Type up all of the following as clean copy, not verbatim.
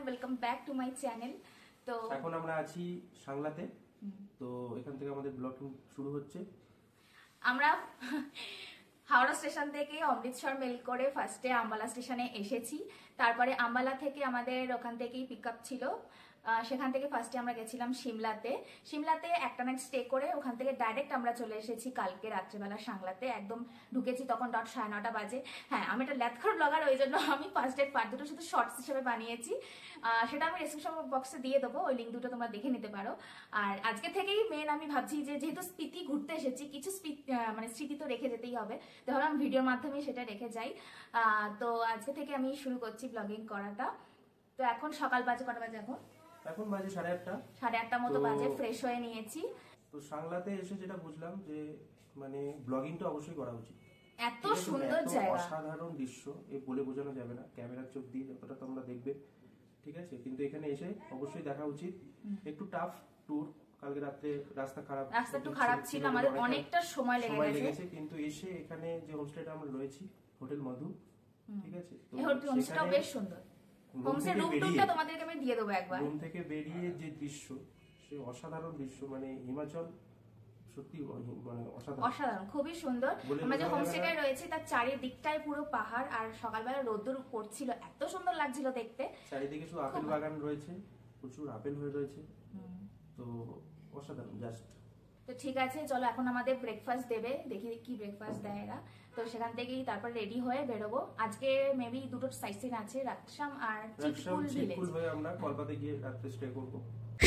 Welcome back to my channel. তো এখন আমরা আছি সাংলাতে। তো এখান থেকে আমাদের ব্লগিং শুরু হচ্ছে। আমরা হাওড়া স্টেশন থেকে অমৃতসর মেল করে ফার্স্টে আম্বালা স্টেশনে এসেছি। তারপরে আম্বালা থেকে আমাদের ওখান থেকেই পিক আপ ছিল। সেখান থেকে ফার্স্টে আমরা গেছিলাম সিমলাতে একটা নাইট স্টে করে ওখান থেকে ডাইরেক্ট আমরা চলে এসেছি কালকে রাত্রেবেলা সাংলাতে। একদম ঢুকেছি তখন 9:30 বাজে। হ্যাঁ, আমি একটা ল্যাথখর ব্লগার, ওই জন্য আমি ফার্স্ট ডেট পার্ট দুটো শুধু শর্টস হিসেবে বানিয়েছি। সেটা আমি ডেসক্রিপশন বক্সে দিয়ে দেবো, ওই লিঙ্ক দুটো তোমরা দেখে নিতে পারো। আর আজকে থেকেই মেন আমি ভাবছি যে যেহেতু স্মৃতি ঘুরতে এসেছি, কিছু স্মৃতি তো রেখে যেতেই হবে, তো ভাবলাম ভিডিওর মাধ্যমে সেটা রেখে যাই। তো আজকে থেকে আমি শুরু করছি ব্লগিং করাটা। তো এখন সকাল বাজে, কটা বাজে এখন বাজে 8:30। 8:30 মতো বাজে। ফ্রেশ হয়ে নিয়েছি। তো সাংলাতে এসে যেটা বুঝলাম যে মানে ব্লগিংটা অবশ্যই করা উচিত। এত সুন্দর জায়গা, অসাধারণ দৃশ্য, বলে বোঝানো যাবে না। ক্যামেরার চোখ দিয়ে যতটা তোমরা দেখবে, ঠিক আছে, কিন্তু এখানে এসে অবশ্যই দেখা উচিত। একটু টাফ ট্যুর, কালকে রাতে রাস্তা একটু খারাপ ছিল, আমাদের অনেকটা সময় লেগেছে, কিন্তু এসে এখানে যে হোমস্টেটা আমরা রয়েছি, হোটেল মধু, ঠিক আছে, তো এই হোমস্টেটাও বেশ সুন্দর। হোমস্টে রুম টুরটা তোমাদেরকে আমি দিয়ে দেব একবার। রুম থেকে বেরিয়ে যে দৃশ্য, সে অসাধারণ দৃশ্য, মানে হিমাচল সত্যি মানে অসাধারণ, খুবই সুন্দর। আমরা যে হোমস্টেটায় রয়েছে তার চারিদিকটাই পুরো পাহাড়, আর সকালবেলা রোদ্দুর পড়ছিল, এত সুন্দর লাগছিল দেখতে। চারিদিকে শুধু আপেল বাগান রয়েছে, প্রচুর আপেল হয়ে রয়েছে, তো অসাধারণ জাস্ট। তো ঠিক আছে, চলো এখন আমাদের ব্রেকফাস্ট দেবে, দেখি কি ব্রেকফাস্ট দেয় এরা। তো সেখান থেকেই তারপর রেডি হয়ে বেরোবো। আজকে মেবি দুটো সাইট সিন আছে, রাকসাম আর চিটকুল ভিলেজ। আমরা কলকাতায় গিয়ে রাতে স্টে করব।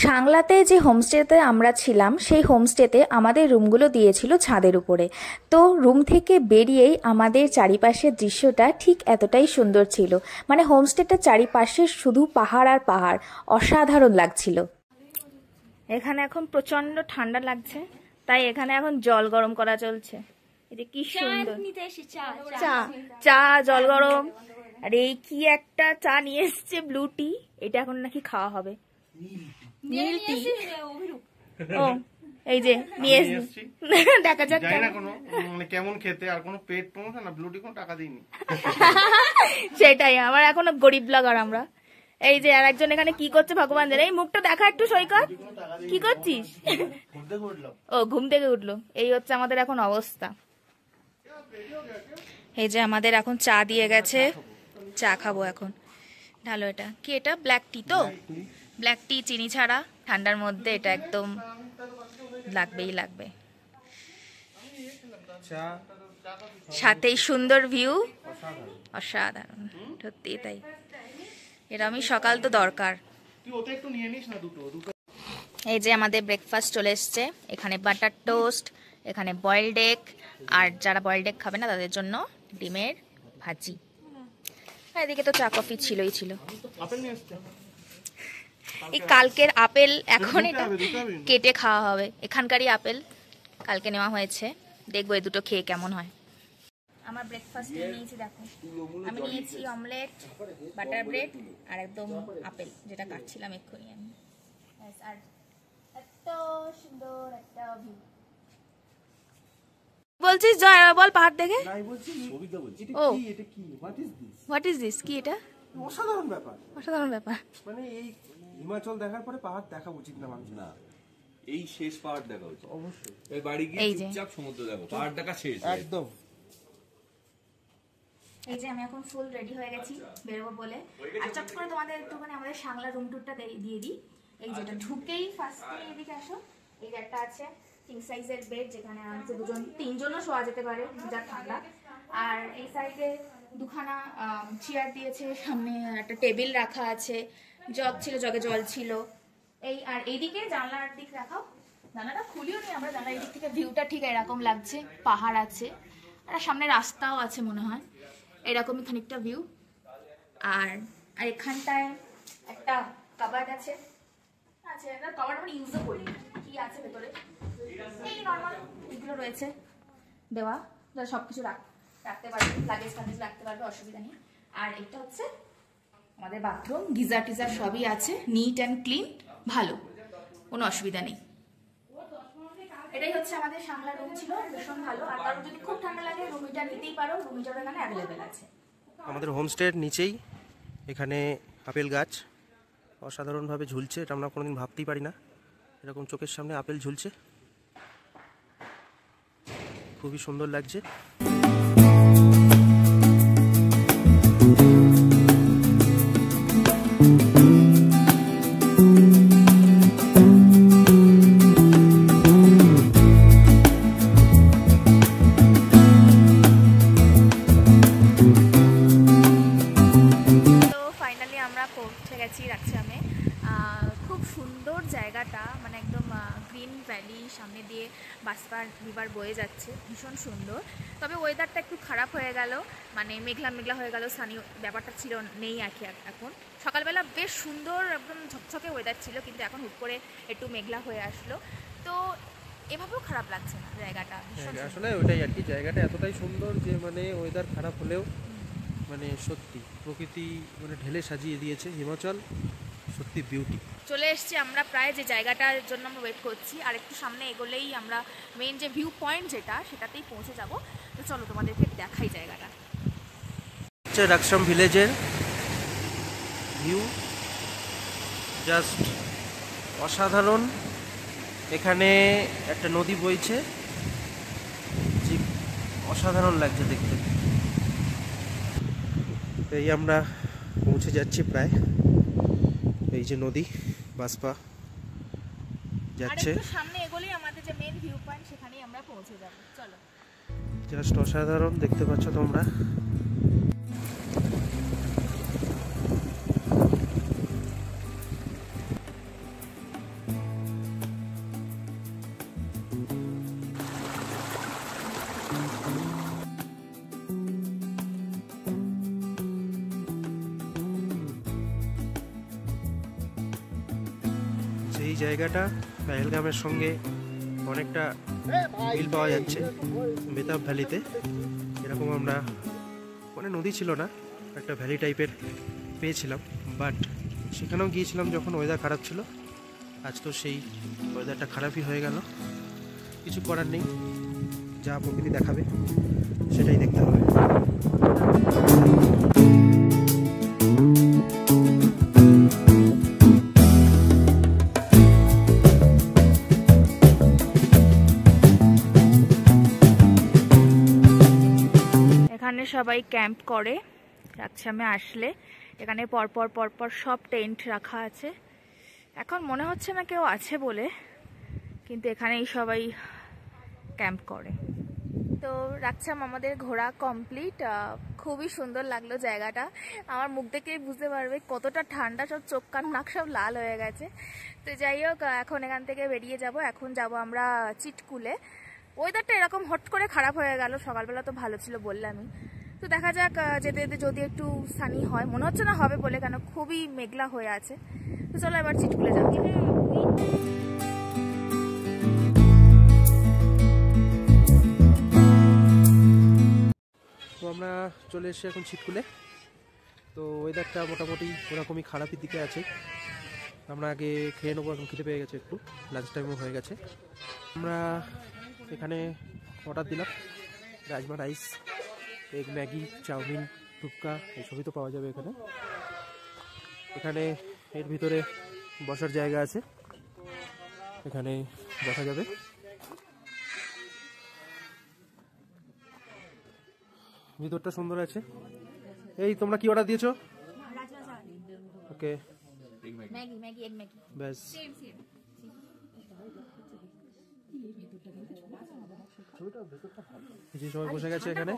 সাংলাতে যে হোমস্টেতে আমরা ছিলাম, সেই হোমস্টেতে আমাদের রুমগুলো দিয়েছিল ছাদের উপরে। তো রুম থেকে বেরিয়েই আমাদের চারিপাশের দৃশ্যটা ঠিক এতটাই সুন্দর ছিল, মানে হোমস্টেটার চারিপাশে শুধু পাহাড় আর পাহাড়, অসাধারণ লাগছিল। এখানে এখন প্রচন্ড ঠান্ডা লাগছে, তাই এখানে এখন জল গরম করা চলছে। এটা কি সুন্দর, চা জল গরম। আর এই কি একটা চা নিয়ে এসছে, ব্লু টি, এটা এখন নাকি খাওয়া হবে। ও এই যে নিয়ে এসেছি, দেখা যাক মানে কেমন খেতে। আর কোনো পেট প্রমোশন না, ব্লু টি কোনো টাকা দিইনি। সেটাই, আমার এখনো গরিব ব্লগার আমরা। এই যে আর একজন এখানে কি করছে ভগবান জানে, এই মুখটা দেখা একটু সৈকত, কি করছিস? ও ঘুম থেকে উঠলো। এই হচ্ছে আমাদের এখন অবস্থা। এই যে আমাদের এখন চা দিয়ে গেছে, চা খাবো এখন। ঢালো, এটা কি? এটা ব্ল্যাক টি, তো ব্ল্যাক টি চিনি ছাড়া, ঠান্ডার মধ্যে এটা একদম লাগবেই লাগবে। সাথেই সুন্দর ভিউ, অসাধারণ, সত্যি তাই। এরকমই সকাল তো দরকার। এই যে আমাদের ব্রেকফাস্ট চলে এসছে। এখানে বাটার টোস্ট, এখানে বয়েলড এগ, আর যারা বয়েলড এগ খাবে না তাদের জন্য ডিমের ভাজি। এদিকে তো চা কফি ছিলই ছিল। এই কালকের আপেল এখন এটা কেটে খাওয়া হবে, এখানকারই আপেল কালকে নেওয়া হয়েছে। দেখবো এই দুটো খেয়ে কেমন হয়। আমার ব্রেকফাস্ট নিয়েছি, দেখো আমি নিয়েছি অমলেট, বাটার ব্রেড আর একদম আপেল, যেটা কাটছিলাম এক্ষুনি আমি। আর এত সুন্দর একটা ভিউ। বলছিস জয়, বল পাহাড় দেখে। ও হোয়াট ইজ দিস, কি এটা? অসাধারণ ব্যাপার, অসাধারণ ব্যাপার। মানে এই হিমাচল দেখার পরে পাহাড় দেখা উচিত না মানুষ? না, এই শেষ পাহাড় দেখা উচিত অবশ্যই। এই বাড়ি গিয়ে চুপচাপ সমুদ্র দেখো, পাহাড় দেখা শেষ একদম। এই যে আমি এখন ফুল রেডি হয়ে গেছি বেরোবো বলে। আর চট করে তোমাদের একটুখানি আমাদের সাংলা রুম টুরটা দিয়ে দিই। এই যেটা ঢুকেই ফার্স্টে এদিকে আসো, এই যে একটা আছে কিং সাইজের বেড, যেখানে আরামসে দুজন তিনজনও শোয়া যেতে পারে, যা ঠান্ডা। আর এই সাইডে দুখানা চেয়ার দিয়েছে, সামনে একটা টেবিল রাখা আছে, জগ ছিল, জগে জল ছিল। এই আর এইদিকে জানলার দিক রাখাও, জানলাটা খুলিও নি আমরা, জানলার দিক থেকে ভিউটা ঠিক এরকম লাগছে, পাহাড় আছে আর সামনে রাস্তাও আছে মনে হয়, এরকমই খানিকটা ভিউ। আর আর এখানটায় একটা কাবার্ড আছে, কাবার্ড আমরা ইউজও করি, কি আছে ভেতরে এই নর্মাল এগুলো রয়েছে দেওয়া, যা সবকিছু রাখতে পারবে, লাগেজ টাগেজ রাখতে পারবে, অসুবিধা নেই। আর এটা হচ্ছে আমাদের বাথরুম, গিজার টিজার সবই আছে, নিট অ্যান্ড ক্লিন, ভালো, কোনো অসুবিধা নেই। এটাই হচ্ছে আমাদের সাংলা রুম, ছিল ভীষণ ভালো। আর কারণ যদি খুব ঠান্ডা লাগে রুম হিটার নিতেই পারো, রুম হিটার এখানে অ্যাভেলেবেল আছে। আমাদের হোমস্টের নিচেই এখানে আপেল গাছ, অসাধারণভাবে ঝুলছে, এটা আমরা কোনোদিন ভাবতেই পারি না এরকম চোখের সামনে আপেল ঝুলছে, খুবই সুন্দর লাগছে। খুব সুন্দর জায়গাটা, মানে একদম গ্রিন ভ্যালি, সামনে দিয়ে বাসপা রিভার বয়ে যাচ্ছে, ভীষণ সুন্দর। তবে ওয়েদারটা একটু খারাপ হয়ে গেল, মানে মেঘলা মেঘলা হয়ে গেল, সানি ব্যাপারটা ছিল নেই আর কি। এখন সকালবেলা বেশ সুন্দর একদম ঝকঝকে ওয়েদার ছিল, কিন্তু এখন হুট করে একটু মেঘলা হয়ে আসলো। তো এভাবেও খারাপ লাগছে না জায়গাটা, আসলে ওইটাই আর কি, জায়গাটা এতটাই সুন্দর যে মানে ওয়েদার খারাপ হলেও মানে সত্যি প্রকৃতি মানে ঢেলে সাজিয়ে দিয়েছে হিমাচল, সত্যি বিউটি। চলে এসেছি আমরা প্রায় যে জায়গাটার জন্য আমরা ওয়েট করছি, আর একটু সামনে এগোলেই আমরা মেইন যে ভিউ পয়েন্ট যেটা, সেটাতেই পৌঁছে যাব। তো চলো তোমাদেরকে দেখাই জায়গাটা। হচ্ছে রাকসাম ভিলেজের ভিউ, জাস্ট অসাধারণ। এখানে একটা নদী বইছে, যে অসাধারণ লাগছে দেখতে। এই আমরা পৌঁছে যাচ্ছি প্রায়, এই যে নদী বাসপা যাচ্ছে, সামনে এগোলেই আমাদের যে মেইন ভিউ পয়েন্ট, সেখানেই আমরা পৌঁছে যাব। চলো, জাস্ট অসাধারণ দেখতে পাচ্ছ তোমরা। এই জায়গাটা পেহেলগামের সঙ্গে অনেকটা মিল পাওয়া যাচ্ছে। বেতাব ভ্যালিতে এরকম আমরা মানে নদী ছিল না, একটা ভ্যালি টাইপের পেয়েছিলাম, বাট সেখানেও গিয়েছিলাম যখন ওয়েদার খারাপ ছিল। আজ তো সেই ওয়েদারটা খারাপই হয়ে গেল, কিছু করার নেই, যা প্রকৃতি দেখাবে সেটাই দেখতে হবে। এখানে সবাই ক্যাম্প করে রাকসামে আসলে, এখানে পরপর পরপর সব টেন্ট রাখা আছে। এখন মনে হচ্ছে না কেউ আছে বলে, কিন্তু এখানেই সবাই ক্যাম্প করে। তো রাকসাম আমাদের ঘোরা কমপ্লিট, খুবই সুন্দর লাগলো জায়গাটা। আমার মুখ দেখেই বুঝতে পারবে কতটা ঠান্ডা, সব চোখ কান নাক সব লাল হয়ে গেছে। তো যাই হোক, এখন এখান থেকে বেরিয়ে যাব। এখন যাব আমরা চিটকুলে। ওয়েদারটা এরকম হট করে খারাপ হয়ে গেল, সকালবেলা তো ভালো ছিল বললামই। তো দেখা যাক, যেতে যেতে যদি একটু সানি হয়, মনে হচ্ছে না হবে বলে, কেন খুবই মেঘলা হয়ে আছে। তো চলো এবার চিটকুলে যাবো। তো আমরা চলে এসেছি এখন চিটকুলে। তো ওয়েদারটা মোটামুটি ওরকমই খারাপের দিকে আছে। আমরা আগে খেয়ে নেবো, এখন খেতে পেয়ে গেছে, একটু লাঞ্চ টাইমও হয়ে গেছে। আমরা এখানে অর্ডার দিলাম rajma rice, egg Maggi, chowmein, টুপকা, এইসবই তো পাওয়া যাবে এখানে। এখানে এর ভিতরে বসার জায়গা আছে, এখানে বসা যাবে। ভিতরটা সুন্দর আছে। এই তোমরা কি অর্ডার দিয়েছো? ওকে, ম্যাগি ম্যাগি এগ ম্যাগি ব্যাস। যে সবাই বসে গেছে এখানে,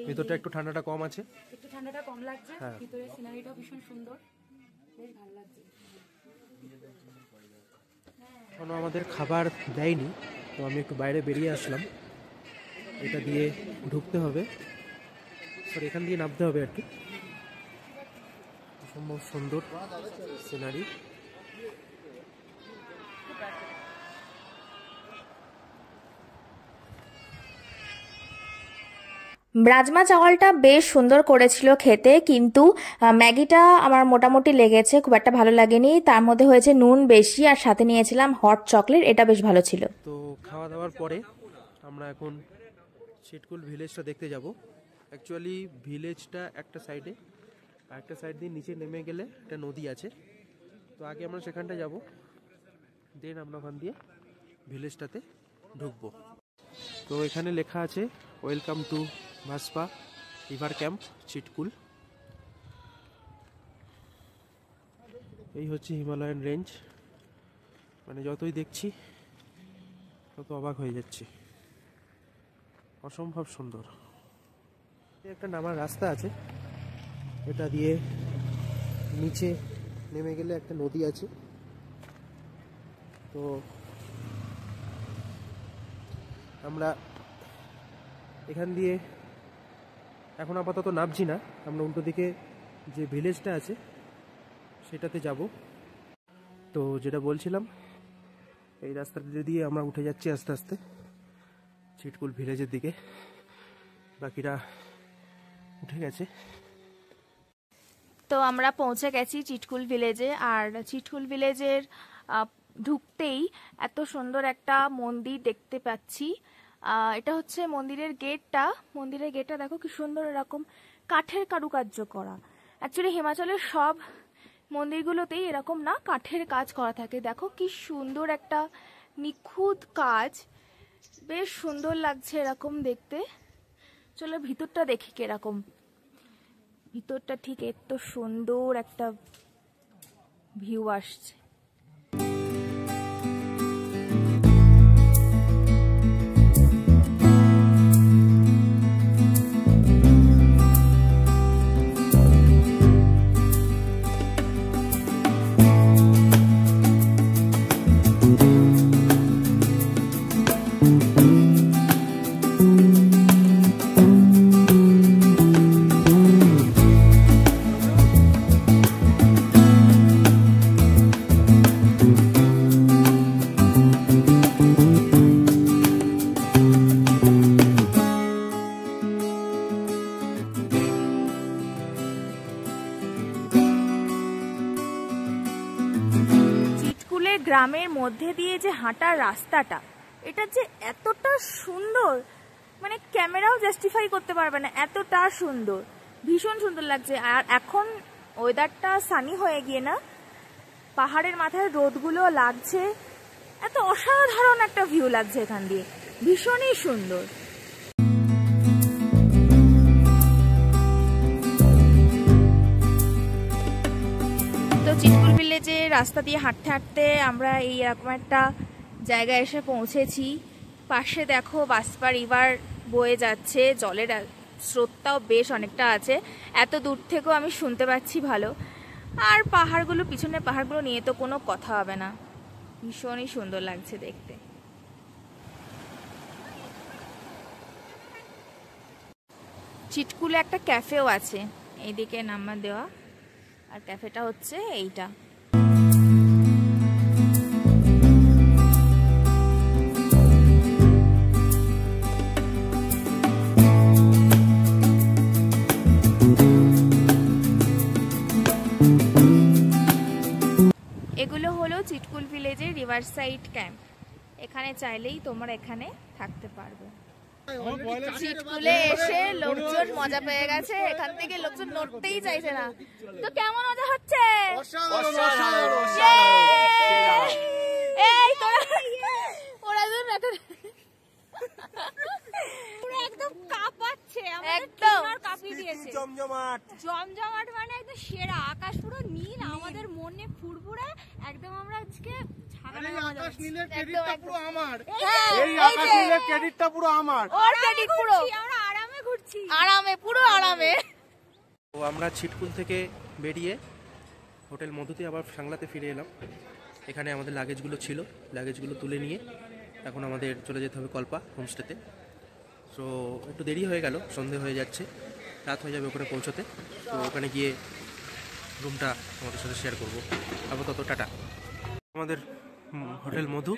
ভিতরটা একটু ঠান্ডাটা কম আছে, একটু ঠান্ডাটা কম লাগছে, হ্যাঁ। ভিতরে সিনারিটাও ভীষণ সুন্দর, বেশ ভালো লাগছে। কোনো আমাদের খাবার দেয়নি, তো আমি একটু বাইরে বেরিয়ে আসলাম। এটা দিয়ে ঢুকতে হবে, সরি এখান দিয়ে নামতে হবে আর কি। অসম্ভব সুন্দর সিনারি। রাজমা চাওয়ালটা বেশ সুন্দর করেছিল খেতে, কিন্তু ম্যাগিটা আমার মোটামুটি লেগেছে, খুব একটা ভালো লাগেনি। তার মধ্যে হয়েছে নুন বেশি, আর সাথে নিয়েছিলাম হট চকলেট, এটা বেশ ভালো ছিল। তো খাওয়া দাওয়ার পরে আমরা এখন চিটকুল ভিলেজটা দেখতে যাব। অ্যাকচুয়ালি ভিলেজটা একটা সাইডে, আর একটা সাইড দিয়ে নিচে নেমে গেলে একটা নদী আছে, তো আগে আমরা সেখানটা যাব, দেন আমরা ওখান দিয়ে ভিলেজটাতে ঢুকবো। তো এখানে লেখা আছে welcome to Baspa river camp Chitkul. এই হচ্ছে হিমালয়ান রেঞ্জ, মানে যতই দেখছি তত অবাক হয়ে যাচ্ছি, অসম্ভব সুন্দর। একটা নামার রাস্তা আছে, এটা দিয়ে নিচে নেমে গেলে একটা নদী আছে। তো আমরা এখান দিয়ে এখন আপাতত নামছি না, আমরা উল্টো দিকে যে ভিলেজটা আছে সেটাতে যাব। তো যেটা বলছিলাম, এই রাস্তাটা দিয়ে আমরা উঠে যাচ্ছি আস্তে আস্তে চিটকুল ভিলেজের দিকে, বাকিরা উঠে গেছে। তো আমরা পৌঁছে গেছি চিটকুল ভিলেজে। আর চিটকুল ভিলেজের ঢুকতেই এত সুন্দর একটা মন্দির দেখতে পাচ্ছি। এটা হচ্ছে মন্দিরের গেটটা। মন্দিরের গেটটা দেখো কি সুন্দর, এরকম কাঠের কারুকার্য করা। অ্যাকচুয়ালি হিমাচলের সব মন্দিরগুলোতেই এরকম না, কাঠের কাজ করা থাকে। দেখো কি সুন্দর একটা নিখুঁত কাজ, বেশ সুন্দর লাগছে এরকম দেখতে। চলো ভিতরটা দেখি কিরকম। ভিতরটা ঠিক এত সুন্দর একটা ভিউ আসছে। গ্রামের মধ্যে দিয়ে যে হাঁটার রাস্তাটা, এটা যে এতটা সুন্দর, মানে ক্যামেরাও জাস্টিফাই করতে পারবে না, এতটা সুন্দর, ভীষণ সুন্দর লাগছে। আর এখন ওয়েদারটা সানি হয়ে গিয়ে না, পাহাড়ের মাথায় রোদগুলো লাগছে, এত অসাধারণ একটা ভিউ লাগছে এখান দিয়ে, ভীষণই সুন্দর। তো চিটকুল ভিলেজে রাস্তা দিয়ে হাঁটতে হাঁটতে আমরা এই এরকম একটা জায়গায় এসে পৌঁছেছি। পাশে দেখো বাসপা রিভার বয়ে যাচ্ছে, জলের স্রোতটাও বেশ অনেকটা আছে, এত দূর থেকেও আমি শুনতে পাচ্ছি ভালো। আর পাহাড়গুলো, পিছনে পাহাড়গুলো নিয়ে তো কোনো কথা হবে না, ভীষণই সুন্দর লাগছে দেখতে। চিটকুলে একটা ক্যাফেও আছে, এইদিকে নাম্বার দেওয়া, আর ক্যাফেটা হচ্ছে এইটা। এগুলো হলো চিটকুল ভিলেজের রিভার সাইড ক্যাম্প। এখানে চাইলেই তোমরা এখানে থাকতে পারবে। চিটকুলে এসে লোকজন মজা পেয়ে গেছে, এখান থেকে লোকজন নড়তেই চাইছে না। তো কেমন মজা হচ্ছে? এই তোরা ওরা একদম কাঁপাচ্ছে, একদম কাঁপিয়ে দিয়েছে। জমজমাট জমজমাট মানে একদম সেরা, আকাশ পুরো নীল, আমাদের মনে ফুরফুরে একদম। আমরা আজকে আকাশ নীলের ক্রেডিটটা পুরো আমার, এই আকাশ নীলের ক্রেডিটটা পুরো আমার, ওর ক্রেডিট পুরো। আমরা আরামে ঘুরছি, আরামে, পুরো আরামে। তো আমরা চিটকুল থেকে বেরিয়ে হোটেল মধুতে আবার সাংলাতে ফিরে এলাম। এখানে আমাদের লাগেজগুলো ছিল, লাগেজগুলো তুলে নিয়ে এখন আমাদের চলে যেতে হবে কল্পা হোমস্টেতে। তো একটু দেরি হয়ে গেল, সন্ধে হয়ে যাচ্ছে, রাত হয়ে যাবে ওখানে পৌঁছতে। তো ওখানে গিয়ে রুমটা আমাদের সাথে শেয়ার করবো। আপাতত টাটা। আমাদের হোটেল মধু।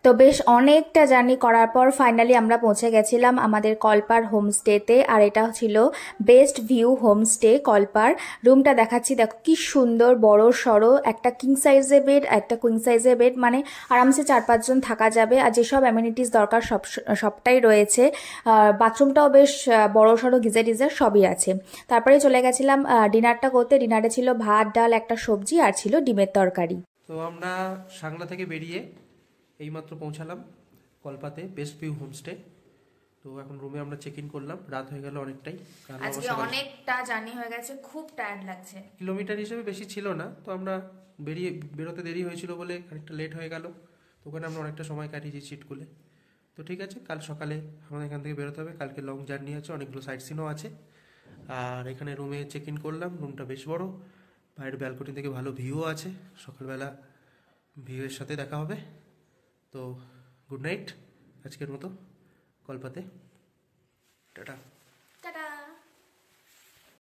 তো বেশ অনেকটা জার্নি করার পর ফাইনালি আমরা পৌঁছে গেছিলাম আমাদের কলপার হোমস্টেতে। আর এটা ছিল বেস্ট ভিউ হোমস্টে কলপার। রুমটা দেখাচ্ছি, দেখো কি সুন্দর বড় সড়ো, একটা কিং সাইজের বেড, একটা কুইন সাইজের বেড, মানে আরামসে 4-5 জন থাকা যাবে। আর যেসব অ্যামিনিটিস দরকার সবটাই রয়েছে। বাথরুমটাও বেশ বড় সড়ো, গিজার টিজার সবই আছে। তারপরে চলে গেছিলাম ডিনারটা করতে। ডিনারে ছিল ভাত, ডাল, একটা সবজি আর ছিল ডিমের তরকারি। তো আমরা সাংলা থেকে বেরিয়ে এইমাত্র পৌঁছালাম কলপাতে বেস্ট ভিউ হোমস্টে। তো এখন রুমে আমরা চেক ইন করলাম, রাত হয়ে গেল অনেকটাই। আজকে অনেকটা জার্নি হয়ে গেছে, খুব টায়ার্ড লাগছে। কিলোমিটার হিসেবে বেশি ছিল না, তো আমরা বেরোতে দেরি হয়েছিল বলে খানিকটা লেট হয়ে গেল। তো ওখানে আমরা অনেকটা সময় কাটিয়েছি চিটকুলে। তো ঠিক আছে, কাল সকালে আমাদের এখান থেকে বেরোতে হবে। কালকে লং জার্নি আছে, অনেকগুলো সাইট সিনও আছে। আর এখানে রুমে চেক ইন করলাম, রুমটা বেশ বড়, বাইরের ব্যালকনি থেকে ভালো ভিউও আছে। সকালবেলা ভিউয়ের সাথে দেখা হবে। তো গুড নাইট আজকের মতো কলপাতে, টাটা।